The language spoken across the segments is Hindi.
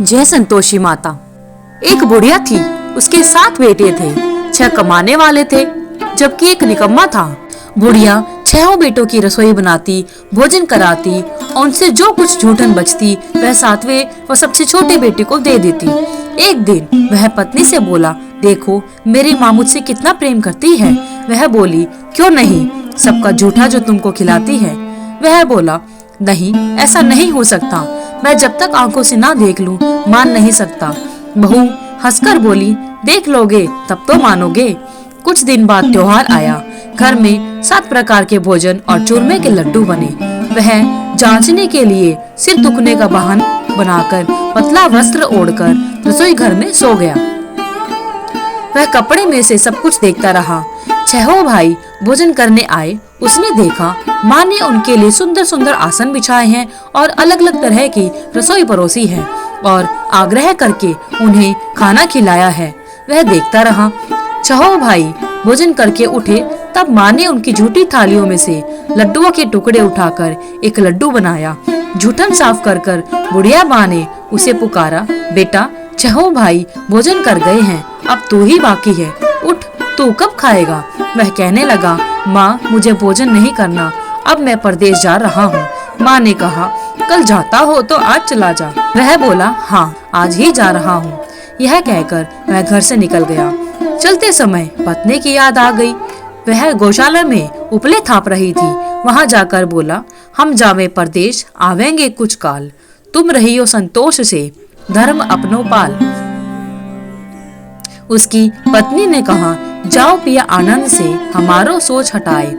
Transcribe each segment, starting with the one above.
जय संतोषी माता। एक बुढ़िया थी, उसके 7 बेटे थे। 6 कमाने वाले थे जबकि एक निकम्मा था। बुढ़िया 6 बेटों की रसोई बनाती, भोजन कराती और उनसे जो कुछ जूठन बचती वह 7वें और सबसे छोटे बेटे को दे देती। एक दिन वह पत्नी से बोला, देखो मेरी माँ मुझसे कितना प्रेम करती है। वह बोली, क्यों नहीं, सबका जूठा जो तुमको खिलाती है। वह बोला, नहीं ऐसा नहीं हो सकता, मैं जब तक आंखों से ना देख लूं मान नहीं सकता। बहू हंसकर बोली, देख लोगे तब तो मानोगे। कुछ दिन बाद त्योहार आया। घर में 7 प्रकार के भोजन और चूरमे के लड्डू बने। वह जांचने के लिए सिर दुखने का बहाना बनाकर पतला वस्त्र ओढ़कर रसोई घर में सो गया। वह कपड़े में से सब कुछ देखता रहा। 6 भाई भोजन करने आए। उसने देखा माँ ने उनके लिए सुंदर सुंदर आसन बिछाए हैं और अलग अलग तरह की रसोई परोसी है और आग्रह करके उन्हें खाना खिलाया है। वह देखता रहा। 6 भाई भोजन करके उठे तब माँ ने उनकी झूठी थालियों में से लड्डुओं के टुकड़े उठाकर एक लड्डू बनाया। जूठन साफ कर कर बुढ़िया माँ ने उसे पुकारा, बेटा 6 भाई भोजन कर गए हैं, अब तू ही बाकी है, उठ तू कब खाएगा। वह कहने लगा, माँ मुझे भोजन नहीं करना, अब मैं परदेश जा रहा हूँ। माँ ने कहा, कल जाता हो तो आज चला जा। वह बोला, हाँ आज ही जा रहा हूँ। यह कहकर वह घर से निकल गया। चलते समय पत्नी की याद आ गई। वह गौशाला में उपले थाप रही थी। वहाँ जाकर बोला, हम जावे परदेश आवेंगे कुछ काल, तुम रहियो संतोष से धर्म अपनो पाल। उसकी पत्नी ने कहा, जाओ पिया आनंद से हमारो सोच हटाए,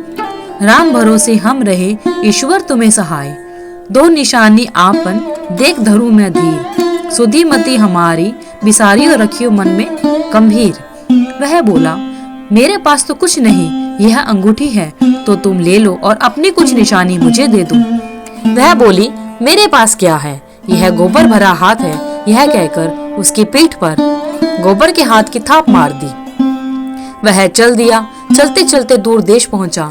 राम भरोसे हम रहे ईश्वर तुम्हें सहाय। 2 निशानी आपन देख धरू में धीर, सुधी मती हमारी बिसारियो रखियो मन में गंभीर। वह बोला, मेरे पास तो कुछ नहीं, यह अंगूठी है तो तुम ले लो और अपनी कुछ निशानी मुझे दे दो। वह बोली, मेरे पास क्या है, यह गोबर भरा हाथ है। यह कहकर उसकी पीठ पर गोबर के हाथ की थाप मार दी। वह चल दिया। चलते चलते दूर देश पहुंचा।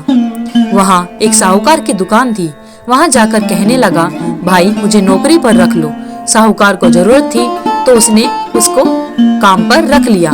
वहाँ एक साहूकार की दुकान थी। वहाँ जाकर कहने लगा, भाई मुझे नौकरी पर रख लो। साहूकार को जरूरत थी तो उसने उसको काम पर रख लिया।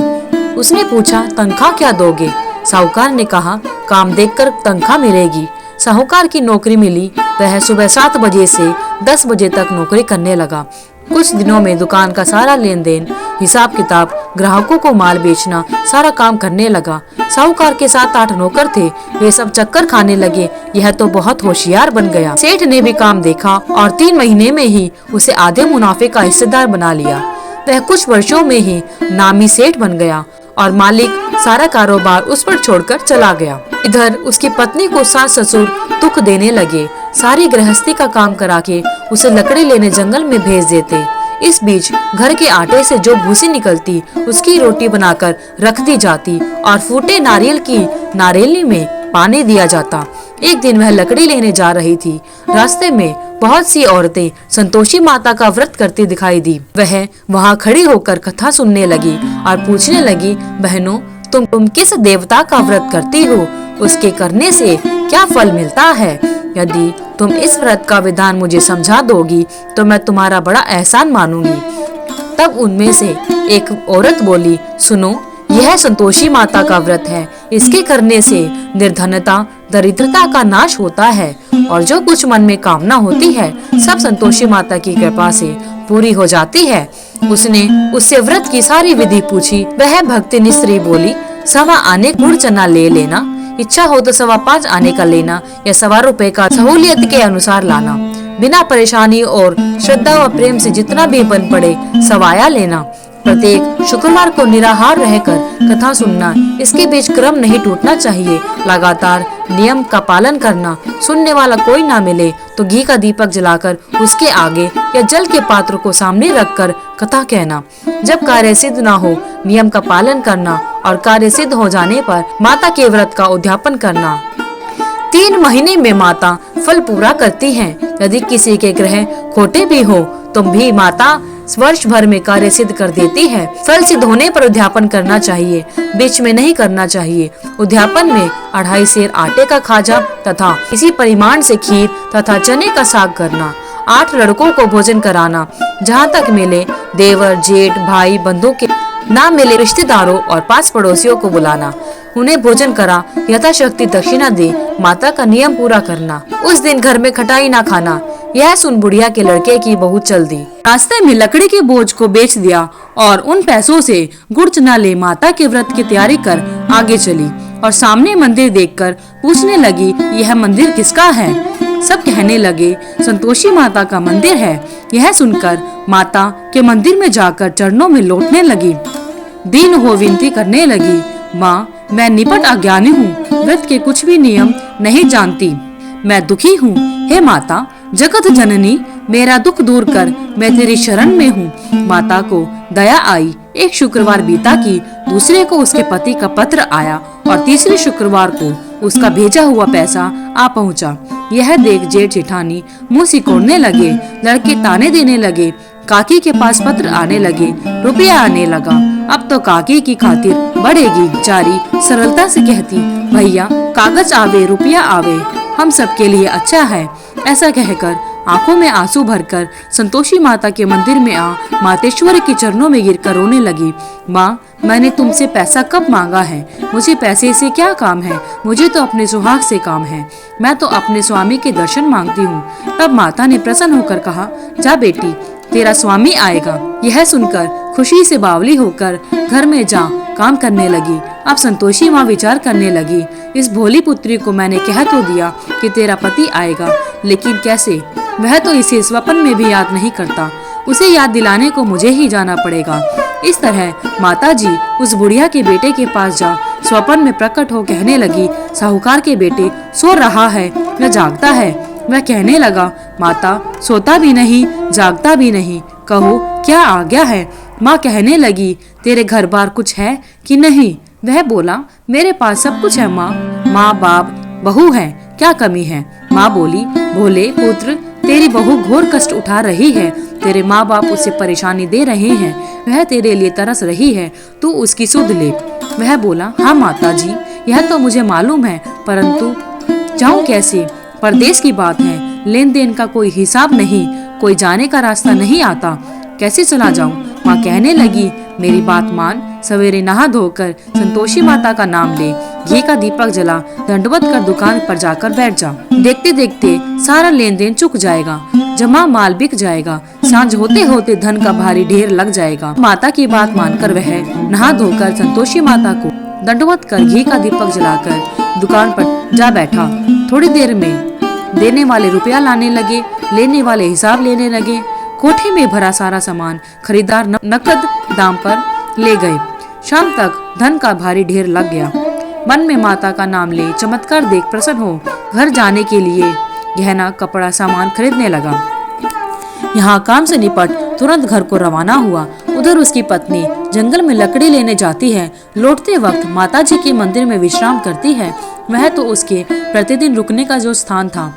उसने पूछा, तनख्वाह क्या दोगे। साहूकार ने कहा, काम देखकर तनख्वाह मिलेगी। साहूकार की नौकरी मिली। वह सुबह 7 बजे से 10 बजे तक नौकरी करने लगा। कुछ दिनों में दुकान का सारा लेन देन, हिसाब किताब, ग्राहकों को माल बेचना, सारा काम करने लगा। साहूकार के 7-8 नौकर थे, वे सब चक्कर खाने लगे। यह तो बहुत होशियार बन गया। सेठ ने भी काम देखा और 3 महीने में ही उसे आधे मुनाफे का हिस्सेदार बना लिया। वह कुछ वर्षों में ही नामी सेठ बन गया और मालिक सारा कारोबार उस पर छोड़कर चला गया। इधर उसकी पत्नी को सास ससुर दुख देने लगे। सारी गृहस्थी का काम करा के उसे लकड़ी लेने जंगल में भेज देते। इस बीच घर के आटे से जो भूसी निकलती उसकी रोटी बनाकर रख दी जाती और फूटे नारियल की नारेली में पानी दिया जाता। एक दिन वह लकड़ी लेने जा रही थी। रास्ते में बहुत सी औरतें संतोषी माता का व्रत करती दिखाई दी। वह वहाँ खड़ी होकर कथा सुनने लगी और पूछने लगी, बहनों तुम किस देवता का व्रत करती हो, उसके करने से क्या फल मिलता है। यदि तुम इस व्रत का विधान मुझे समझा दोगी तो मैं तुम्हारा बड़ा एहसान मानूंगी। तब उनमें से एक औरत बोली, सुनो यह संतोषी माता का व्रत है। इसके करने से निर्धनता दरिद्रता का नाश होता है और जो कुछ मन में कामना होती है सब संतोषी माता की कृपा से पूरी हो जाती है। उसने उससे व्रत की सारी विधि पूछी। वह भक्तिनी स्त्री बोली, 1.25 आने गुड़ चना ले लेना, इच्छा हो तो 5.25 आने का लेना या 1.25 रुपए का सहूलियत के अनुसार लाना। बिना परेशानी और श्रद्धा व प्रेम से जितना भी बन पड़े सवाया लेना। प्रत्येक शुक्रवार को निराहार रहकर कथा सुनना। इसके बीच क्रम नहीं टूटना चाहिए। लगातार नियम का पालन करना। सुनने वाला कोई ना मिले तो घी का दीपक जलाकर उसके आगे या जल के पात्र को सामने रखकर कथा कहना। जब कार्य सिद्ध ना हो नियम का पालन करना और कार्य सिद्ध हो जाने पर माता के व्रत का उद्यापन करना। 3 महीने में माता फल पूरा करती हैं। यदि किसी के ग्रह खोटे भी हो तो भी माता वर्ष भर में कार्य सिद्ध कर देती है। फल सिद्ध होने पर उद्यापन करना चाहिए, बीच में नहीं करना चाहिए। उद्यापन में 2.5 सेर आटे का खाजा तथा इसी परिमाण से खीर तथा चने का साग करना। 8 लड़कों को भोजन कराना, जहाँ तक मिले देवर जेठ भाई बंधु के ना मिले रिश्तेदारों और 5 पड़ोसियों को बुलाना, उन्हें भोजन करा यथाशक्ति दक्षिणा दे माता का नियम पूरा करना। उस दिन घर में खटाई ना खाना। यह सुन बुढ़िया के लड़के की बहू चल दी। रास्ते में लकड़ी के बोझ को बेच दिया और उन पैसों से गुड़ चना ले माता के व्रत की तैयारी कर आगे चली और सामने मंदिर देखकर पूछने लगी, यह मंदिर किसका है? सब कहने लगे, संतोषी माता का मंदिर है। यह सुनकर माता के मंदिर में जाकर चरणों में लौटने लगी, दीन हो विनती करने लगी, माँ मैं निपट अज्ञानी हूँ, व्रत के कुछ भी नियम नहीं जानती, मैं दुखी हूँ। हे माता जगत जननी, मेरा दुख दूर कर, मैं तेरी शरण में हूँ। माता को दया आई। एक शुक्रवार बीता कि दूसरे को उसके पति का पत्र आया और तीसरे शुक्रवार को उसका भेजा हुआ पैसा आ पहुँचा। यह देख जेठ जेठानी मुंह सिकोड़ने लगे, लड़के ताने देने लगे। काकी के पास पत्र आने लगे, रुपया आने लगा। अब तो काकी की खातिर बढ़ेगी। बेचारी सरलता से कहती, भैया कागज आवे रुपया आवे, हम सबके लिए अच्छा है। ऐसा कहकर आंखों में आंसू भरकर संतोषी माता के मंदिर में आ मातेश्वरी के चरणों में गिरकर रोने लगी। माँ मैंने तुमसे पैसा कब मांगा है? मुझे पैसे से क्या काम है? मुझे तो अपने सुहाग से काम है। मैं तो अपने स्वामी के दर्शन मांगती हूँ। तब माता ने प्रसन्न होकर कहा, जा बेटी तेरा स्वामी आएगा। यह सुनकर खुशी से बावली होकर घर में जा काम करने लगी। अब संतोषी माँ विचार करने लगी, इस भोली पुत्री को मैंने कह तो दिया कि तेरा पति आएगा, लेकिन कैसे? वह तो इसे स्वप्न में भी याद नहीं करता। उसे याद दिलाने को मुझे ही जाना पड़ेगा। इस तरह माता जी उस बुढ़िया के बेटे के पास जा स्वप्न में प्रकट हो कहने लगी, साहूकार के बेटे सो रहा है न जागता है। वह कहने लगा, माता सोता भी नहीं जागता भी नहीं, कहो क्या आज्ञा है? माँ कहने लगी, तेरे घर बार कुछ है कि नहीं? वह बोला, मेरे पास सब कुछ है माँ, माँ बाप बहू है, क्या कमी है? माँ बोली, भोले पुत्र तेरी बहू घोर कष्ट उठा रही है, तेरे माँ बाप उसे परेशानी दे रहे हैं, वह तेरे लिए तरस रही है, तू उसकी सुध ले। वह बोला, हाँ माता जी यह तो मुझे मालूम है, परंतु जाऊं कैसे? परदेश की बात है, लेन देन का कोई हिसाब नहीं, कोई जाने का रास्ता नहीं आता, कैसे चला जाऊं? माँ कहने लगी, मेरी बात मान, सवेरे नहा धोकर संतोषी माता का नाम ले, घी का दीपक जला, दंडवत कर दुकान पर जाकर बैठ जा। देखते देखते सारा लेन देन चुक जाएगा, जमा माल बिक जाएगा, सांझ होते होते धन का भारी ढेर लग जाएगा। माता की बात मानकर वह नहा धोकर संतोषी माता को दंडवत कर घी का दीपक जलाकर दुकान पर जा बैठा। थोड़ी देर में देने वाले रुपया लाने लगे, लेने वाले हिसाब लेने लगे। कोठे में भरा सारा सामान खरीदार नकद दाम पर ले गए। शाम तक धन का भारी ढेर लग गया। मन में माता का नाम ले चमत्कार देख प्रसन्न हो घर जाने के लिए गहना कपड़ा सामान खरीदने लगा। यहाँ काम से निपट तुरंत घर को रवाना हुआ। उधर उसकी पत्नी जंगल में लकड़ी लेने जाती है। लौटते वक्त माता जी के मंदिर में विश्राम करती है। वह तो उसके प्रतिदिन रुकने का जो स्थान था।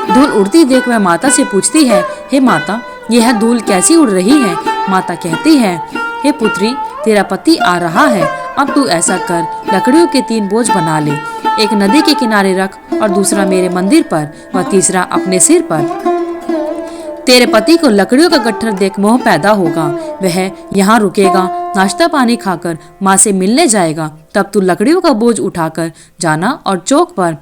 धूल उड़ती देख वह माता से पूछती है, हे माता यह धूल कैसी उड़ रही है? माता कहती है, हे पुत्री तेरा पति आ रहा है, अब तू ऐसा कर, लकड़ियों के 3 बोझ बना ले, एक नदी के किनारे रख और दूसरा मेरे मंदिर पर व तीसरा अपने सिर पर। तेरे पति को लकड़ियों का गट्ठर देख मोह पैदा होगा, वह यहाँ रुकेगा, नाश्ता पानी खाकर माँ से मिलने जाएगा, तब तू लकड़ियों का बोझ उठाकर जाना और चौक पर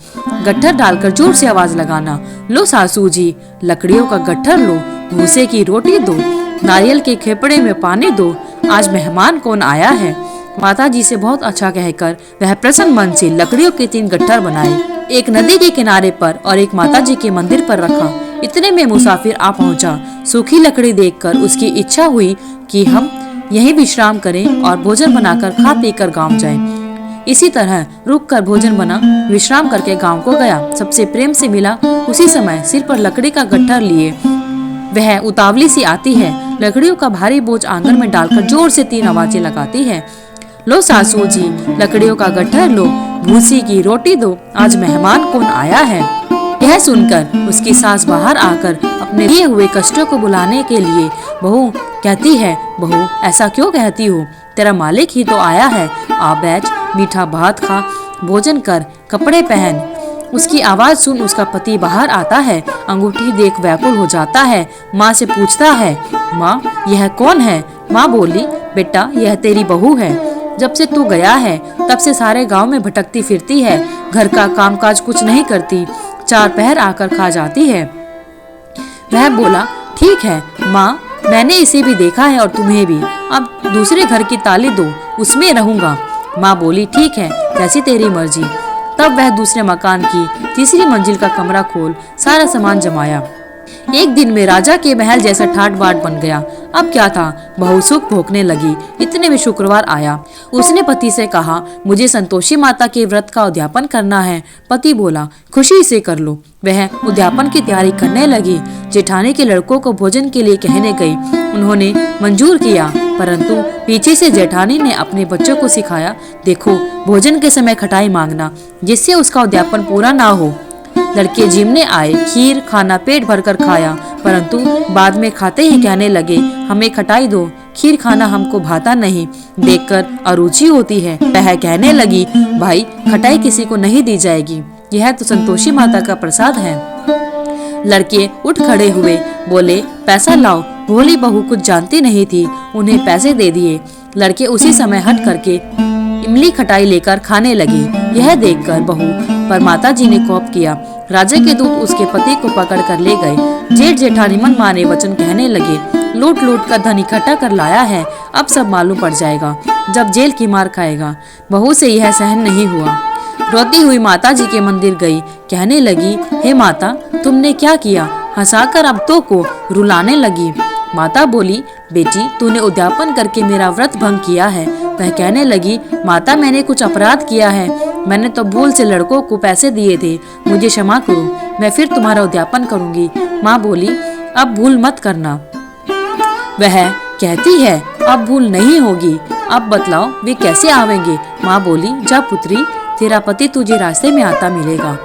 गट्ठर डालकर जोर से आवाज लगाना, लो सासू जी लकड़ियों का गट्ठर लो, भूसे की रोटी दो, नारियल के खेपड़े में पानी दो, आज मेहमान कौन आया है। माता जी से बहुत अच्छा कहकर वह प्रसन्न मन से लकड़ियों के 3 गट्ठर बनाए, एक नदी के किनारे पर और एक माता जी के मंदिर पर रखा। इतने में मुसाफिर आ पहुंचा। सूखी लकड़ी देखकर उसकी इच्छा हुई कि हम यहीं विश्राम करें और भोजन बनाकर खा पीकर गांव जाएं। इसी तरह रुक कर भोजन बना, विश्राम करके गांव को गया। सबसे प्रेम से मिला। उसी समय सिर पर लकड़ी का गट्ठर लिए वह उतावली सी आती है। लकड़ियों का भारी बोझ आंगन में डालकर जोर से 3 आवाजें लगाती है, लो सासू जी लकड़ियों का गट्ठर लो, भूसी की रोटी दो, आज मेहमान कौन आया है। यह सुनकर उसकी सास बाहर आकर अपने दिए हुए कष्टों को बुलाने के लिए बहू कहती है, बहू ऐसा क्यों कहती हो, तेरा मालिक ही तो आया है, आ बैठ, मीठा भात खा, भोजन कर, कपड़े पहन, उसकी आवाज सुन उसका पति बाहर आता है। अंगूठी देख व्याकुल हो जाता है। माँ से पूछता है, माँ यह कौन है? माँ बोली, बेटा यह तेरी बहू है। जब से तू गया है तब से सारे गांव में भटकती फिरती है, घर का कामकाज कुछ नहीं करती, 4 पहर आकर खा जाती है। वह बोला, ठीक है माँ, मैंने इसे भी देखा है और तुम्हें भी। अब दूसरे घर की ताली दो, उसमें रहूंगा। माँ बोली, ठीक है, जैसी तेरी मर्जी। तब वह दूसरे मकान की 3री मंजिल का कमरा खोल सारा सामान जमाया। एक दिन में राजा के महल जैसा ठाट बाट बन गया। अब क्या था, बहू सुख भोगने लगी। इतने में शुक्रवार आया। उसने पति से कहा, मुझे संतोषी माता के व्रत का उद्यापन करना है। पति बोला, खुशी से कर लो। वह उद्यापन की तैयारी करने लगी। जेठानी के लड़कों को भोजन के लिए कहने गई। उन्होंने मंजूर किया, परंतु पीछे से जेठानी ने अपने बच्चों को सिखाया, देखो भोजन के समय खटाई मांगना, जिससे उसका उद्यापन पूरा ना हो। लड़के जिमने आए, खीर खाना पेट भरकर खाया, परंतु बाद में खाते ही कहने लगे, हमें खटाई दो, खीर खाना हमको भाता नहीं, देखकर अरुचि होती है। वह कहने लगी, भाई खटाई किसी को नहीं दी जाएगी, यह तो संतोषी माता का प्रसाद है। लड़के उठ खड़े हुए, बोले, पैसा लाओ। भोली बहू कुछ जानती नहीं थी, उन्हें पैसे दे दिए। लड़के उसी समय हट करके इमली खटाई लेकर खाने लगे। यह देखकर बहू पर माताजी ने कोप किया। राजा के दूत उसके पति को पकड़ कर ले गए। जेठ जेठानी मन माने वचन कहने लगे, लूट लूट कर धन इकट्ठा कर लाया है, अब सब मालूम पड़ जाएगा, जब जेल की मार खाएगा। बहू से यह सहन नहीं हुआ। रोती हुई माताजी के मंदिर गई, कहने लगी, हे माता तुमने क्या किया? हंसाकर अब तो को रुलाने लगी। माता बोली, बेटी तूने उद्यापन करके मेरा व्रत भंग किया है। वह कहने लगी, माता मैंने कुछ अपराध किया है, मैंने तो भूल से लड़कों को पैसे दिए थे, मुझे क्षमा करो, मैं फिर तुम्हारा उद्यापन करूंगी। माँ बोली, अब भूल मत करना। वह कहती है, अब भूल नहीं होगी, अब बतलाओ वे कैसे आवेंगे? माँ बोली, जा पुत्री, तेरा पति तुझे रास्ते में आता मिलेगा।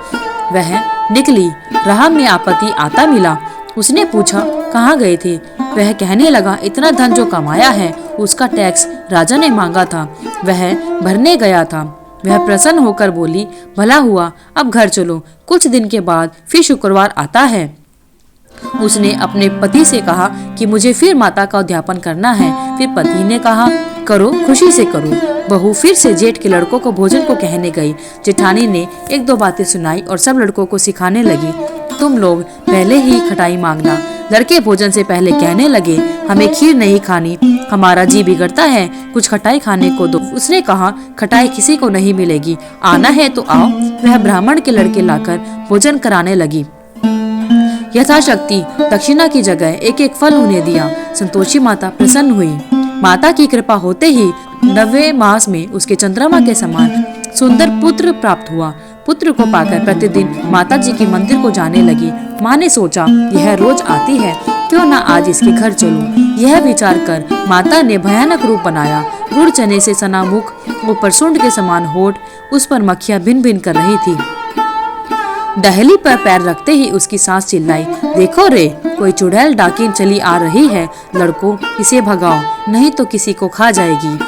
वह निकली, राह में आपत्ति आता मिला। उसने पूछा, कहाँ गए थे? वह कहने लगा, इतना धन जो कमाया है उसका टैक्स राजा ने मांगा था, वह भरने गया था। वह प्रसन्न होकर बोली, भला हुआ, अब घर चलो। कुछ दिन के बाद फिर शुक्रवार आता है। उसने अपने पति से कहा कि मुझे फिर माता का उद्यापन करना है। फिर पति ने कहा, करो, खुशी से करो। बहू फिर से जेठ के लड़कों को भोजन को कहने गई। जेठानी ने 1-2 बातें सुनाई और सब लड़कों को सिखाने लगी, तुम लोग पहले ही खटाई मांगना। लड़के भोजन से पहले कहने लगे, हमें खीर नहीं खानी, हमारा जी बिगड़ता है, कुछ खटाई खाने को दो। उसने कहा, खटाई किसी को नहीं मिलेगी, आना है तो आओ। वह ब्राह्मण के लड़के लाकर भोजन कराने लगी। यथाशक्ति दक्षिणा की जगह 1-1 फल उन्हें दिया। संतोषी माता प्रसन्न हुई। माता की कृपा होते ही 9वें मास में उसके चंद्रमा के समान सुंदर पुत्र प्राप्त हुआ। पुत्र को पाकर प्रतिदिन माता जी के मंदिर को जाने लगी। माँ ने सोचा, यह रोज आती है, क्यों ना आज इसके घर चलूं। यह विचार कर माता ने भयानक रूप बनाया। गुड़ चने से सना मुख, ऊपर सूंड के समान होठ, उस पर मक्खियां भिन भिन कर रही थी। दहली पर पैर रखते ही उसकी सास चिल्लाई, देखो रे, कोई चुड़ैल डाकिन चली आ रही है, लड़कों इसे भगाओ, नहीं तो किसी को खा जाएगी।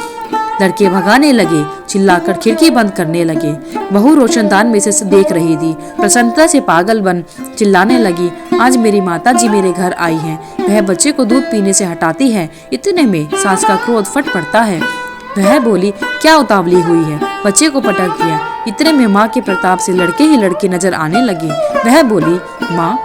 लड़के भगाने लगे, चिल्लाकर खिड़की बंद करने लगे। बहू रोशनदान में से देख रही थी। प्रसन्नता से पागल बन चिल्लाने लगी, आज मेरी माता जी मेरे घर आई हैं। वह बच्चे को दूध पीने से हटाती है। इतने में सास का क्रोध फट पड़ता है। वह बोली, क्या उतावली हुई है? बच्चे को पटक दिया। इतने में माँ के प्रताप से लड़के ही लड़के नजर आने लगे। वह बोली, माँ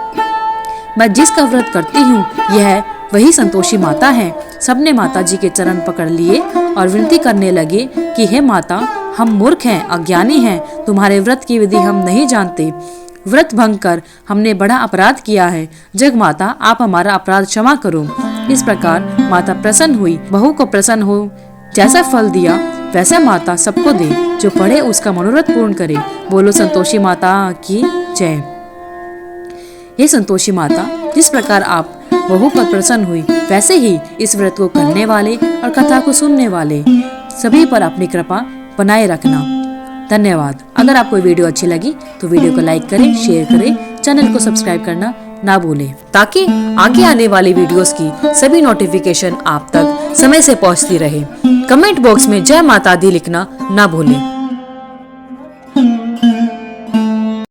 मैं जिसका व्रत करती हूँ यह वही संतोषी माता है। सबने माता जी के चरण पकड़ लिए और विनती करने लगे कि हे माता, हम मूर्ख हैं, अज्ञानी हैं, तुम्हारे व्रत की विधि हम नहीं जानते। व्रत भंग कर हमने बड़ा अपराध किया है। जग माता, आप हमारा अपराध क्षमा करो। इस प्रकार माता प्रसन्न हुई। बहू को प्रसन्न हो जैसा फल दिया वैसा माता सबको दे, जो पढ़े उसका मनोरथ पूर्ण करे। बोलो संतोषी माता की जय। ये संतोषी माता, जिस प्रकार आप बहू पर प्रसन्न हुई, वैसे ही इस व्रत को करने वाले और कथा को सुनने वाले सभी पर अपनी कृपा बनाए रखना। धन्यवाद। अगर आपको वीडियो अच्छी लगी तो वीडियो को लाइक करें, शेयर करें, चैनल को सब्सक्राइब करना ना भूलें, ताकि आगे आने वाली वीडियोस की सभी नोटिफिकेशन आप तक समय से पहुंचती रहे। कमेंट बॉक्स में जय माता दी लिखना ना भूलें।